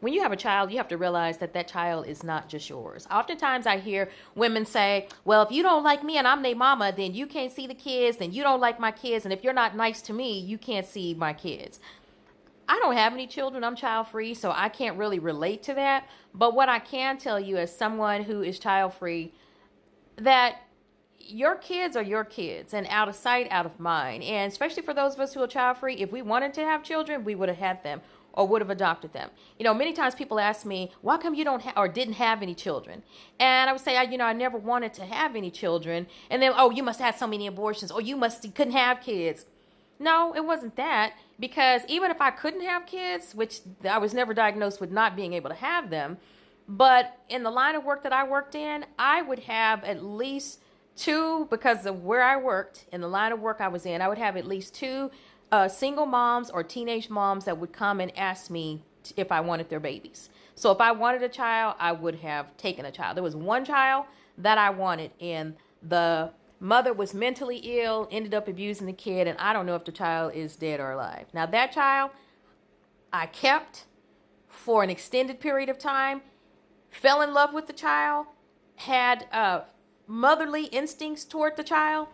when you have a child, you have to realize that that child is not just yours. Oftentimes I hear women say, well, if you don't like me and I'm their mama, then you can't see the kids, then you don't like my kids, and if you're not nice to me, you can't see my kids. I don't have any children. I'm child free, so I can't really relate to that. But what I can tell you as someone who is child free, that your kids are your kids and out of sight, out of mind. And especially for those of us who are child free, if we wanted to have children, we would have had them or would have adopted them. Many times people ask me, why come you don't or didn't have any children? And I would say, I never wanted to have any children. And then, oh, you must have had so many abortions, or you couldn't have kids. No, it wasn't that, because even if I couldn't have kids, which I was never diagnosed with not being able to have them, but in the line of work that I worked in, I would have at least two, because of where I worked, in the line of work I was in, I would have at least two single moms or teenage moms that would come and ask me if I wanted their babies. So if I wanted a child, I would have taken a child. There was one child that I wanted, and the mother was mentally ill, ended up abusing the kid, and I don't know if the child is dead or alive. Now, that child I kept for an extended period of time, fell in love with the child, had motherly instincts toward the child,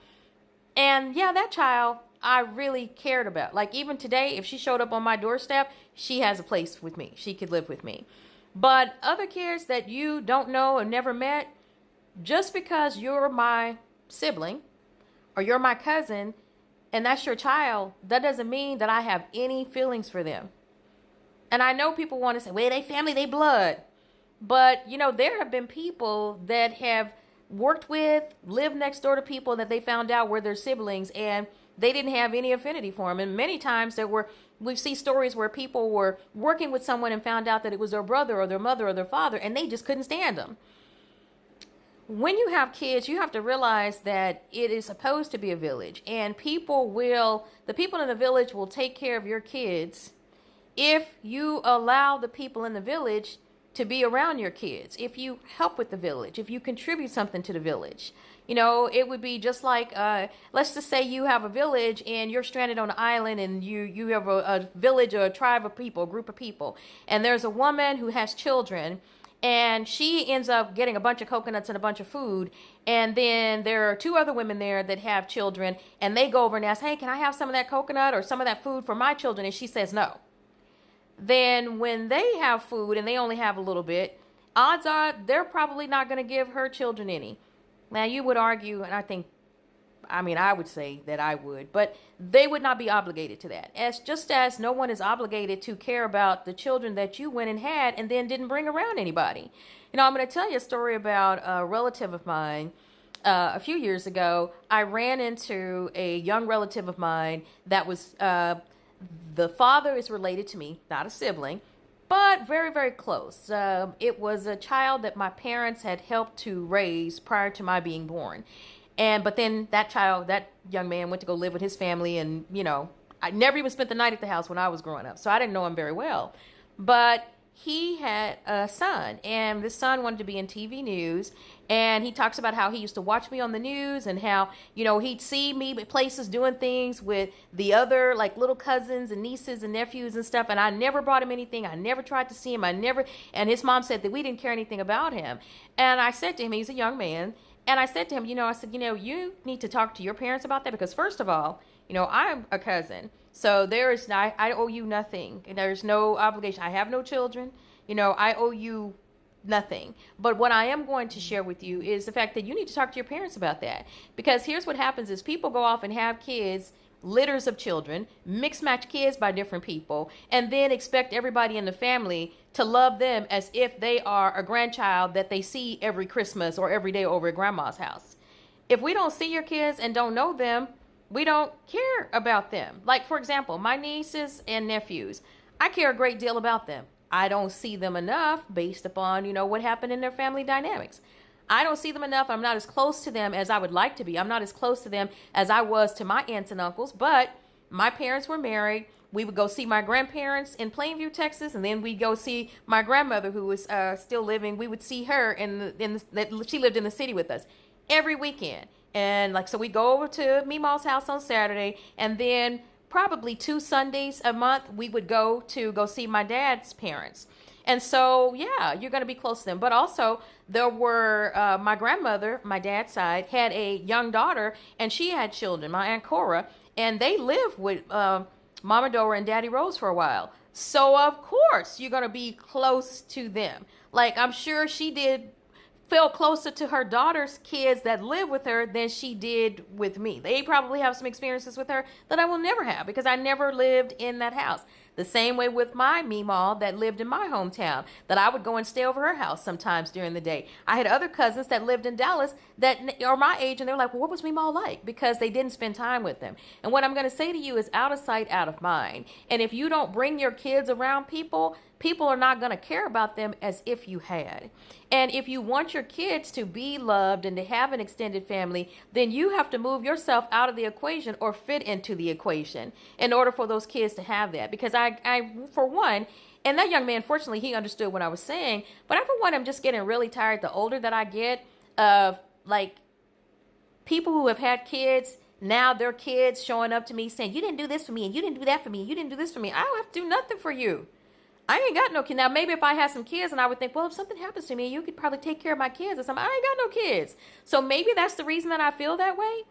and yeah, that child I really cared about. Like, even today, if she showed up on my doorstep, she has a place with me. She could live with me. But other kids that you don't know or never met, just because you're my sibling or you're my cousin and that's your child, that doesn't mean that I have any feelings for them. And I know people want to say, well, they family, they blood. But, there have been people that have worked with, lived next door to people that they found out were their siblings, and they didn't have any affinity for them. And many times we see stories where people were working with someone and found out that it was their brother or their mother or their father, and they just couldn't stand them. When you have kids, you have to realize that it is supposed to be a village, and the people in the village will take care of your kids if you allow the people in the village to be around your kids, if you help with the village, if you contribute something to the village. It would be just like, let's just say you have a village and you're stranded on an island, and you have a village or a tribe of people, a group of people, and there's a woman who has children, and she ends up getting a bunch of coconuts and a bunch of food. And then there are two other women there that have children, and they go over and ask, hey, can I have some of that coconut or some of that food for my children? And she says no. Then when they have food and they only have a little bit, odds are they're probably not going to give her children any. Now, you would argue, and I would say that I would, but they would not be obligated to that. Just as no one is obligated to care about the children that you went and had and then didn't bring around anybody. I'm going to tell you a story about a relative of mine. A few years ago, I ran into a young relative of mine that was, the father is related to me, not a sibling, but very, very close. It was a child that my parents had helped to raise prior to my being born. But then that young man went to go live with his family, and, I never even spent the night at the house when I was growing up, so I didn't know him very well. But he had a son, and this son wanted to be in TV news, and he talks about how he used to watch me on the news, and how, he'd see me at places doing things with the other, like, little cousins and nieces and nephews and stuff, and I never brought him anything. I never tried to see him. And his mom said that we didn't care anything about him. And I said to him, he's a young man, and I said to him, you need to talk to your parents about that, because first of all, I'm a cousin. So I owe you nothing. There's no obligation. I have no children. I owe you nothing. But what I am going to share with you is the fact that you need to talk to your parents about that. Because here's what happens is people go off and have kids, litters of children, mix match kids by different people, and then expect everybody in the family to love them as if they are a grandchild that they see every Christmas or every day over at grandma's house. If we don't see your kids and don't know them, we don't care about them. Like, for example, my nieces and nephews, I care a great deal about them. I don't see them enough based upon, what happened in their family dynamics. I don't see them enough. I'm not as close to them as I would like to be. I'm not as close to them as I was to my aunts and uncles, but my parents were married. We would go see my grandparents in Plainview, Texas, and then we'd go see my grandmother, who was still living. We would see her she lived in the city with us every weekend. And so we go over to Meemaw's house on Saturday, and then probably 2 Sundays a month we would go see my dad's parents. And so, yeah, you're going to be close to them. But also, there were my grandmother, my dad's side, had a young daughter, and she had children, my Aunt Cora, and they lived with Mama Dora and Daddy Rose for a while. So, of course, you're going to be close to them. Like, I'm sure she felt closer to her daughter's kids that live with her than she did with me. They probably have some experiences with her that I will never have because I never lived in that house. The same way with my Meemaw that lived in my hometown, that I would go and stay over her house sometimes during the day. I had other cousins that lived in Dallas that are my age, and they're like, well, what was Meemaw like? Because they didn't spend time with them. And what I'm going to say to you is out of sight, out of mind. And if you don't bring your kids around people, people are not going to care about them as if you had. And if you want your kids to be loved and to have an extended family, then you have to move yourself out of the equation or fit into the equation in order for those kids to have that. Because I for one, and that young man, fortunately, he understood what I was saying, but I, for one, I'm just getting really tired the older that I get of like people who have had kids. Now their kids showing up to me saying, you didn't do this for me and you didn't do that for me and you didn't do this for me. I don't have to do nothing for you. I ain't got no kids. Now, maybe if I had some kids and I would think, well, if something happens to me, you could probably take care of my kids or something. I ain't got no kids. So maybe that's the reason that I feel that way.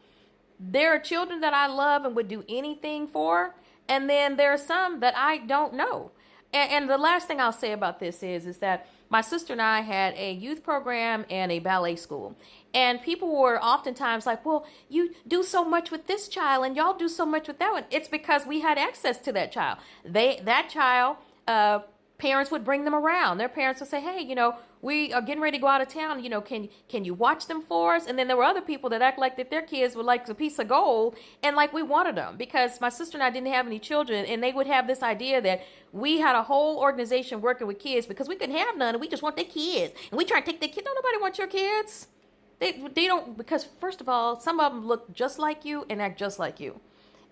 There are children that I love and would do anything for. And then there are some that I don't know. And the last thing I'll say about this is that my sister and I had a youth program and a ballet school. And people were oftentimes like, well, you do so much with this child and y'all do so much with that one. It's because we had access to that child. That child... parents would bring them around. Their parents would say, hey, we are getting ready to go out of town. Can you watch them for us? And then there were other people that act like that their kids were like a piece of gold and like we wanted them because my sister and I didn't have any children, and they would have this idea that we had a whole organization working with kids because we couldn't have none and we just want their kids. And we try to take their kids. Don't nobody want your kids. They don't, because first of all, some of them look just like you and act just like you.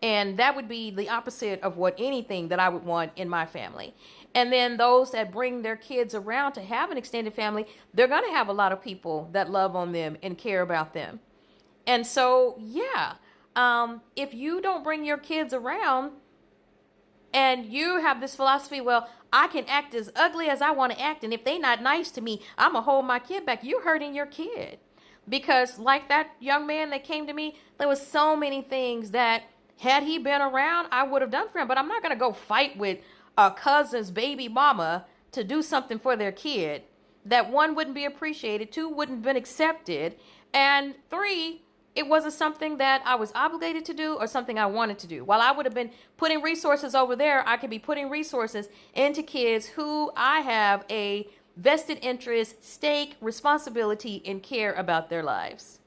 And that would be the opposite of what anything that I would want in my family. And then those that bring their kids around to have an extended family, they're going to have a lot of people that love on them and care about them. And so, yeah, if you don't bring your kids around and you have this philosophy, well, I can act as ugly as I want to act. And if they not nice to me, I'm going to hold my kid back. You're hurting your kid. Because like that young man that came to me, there was so many things that had he been around, I would have done for him. But I'm not going to go fight with a cousin's baby mama to do something for their kid that one wouldn't be appreciated, two wouldn't have been accepted, and three, it wasn't something that I was obligated to do or something I wanted to do. While I would have been putting resources over there, I could be putting resources into kids who I have a vested interest, stake, responsibility, and care about their lives.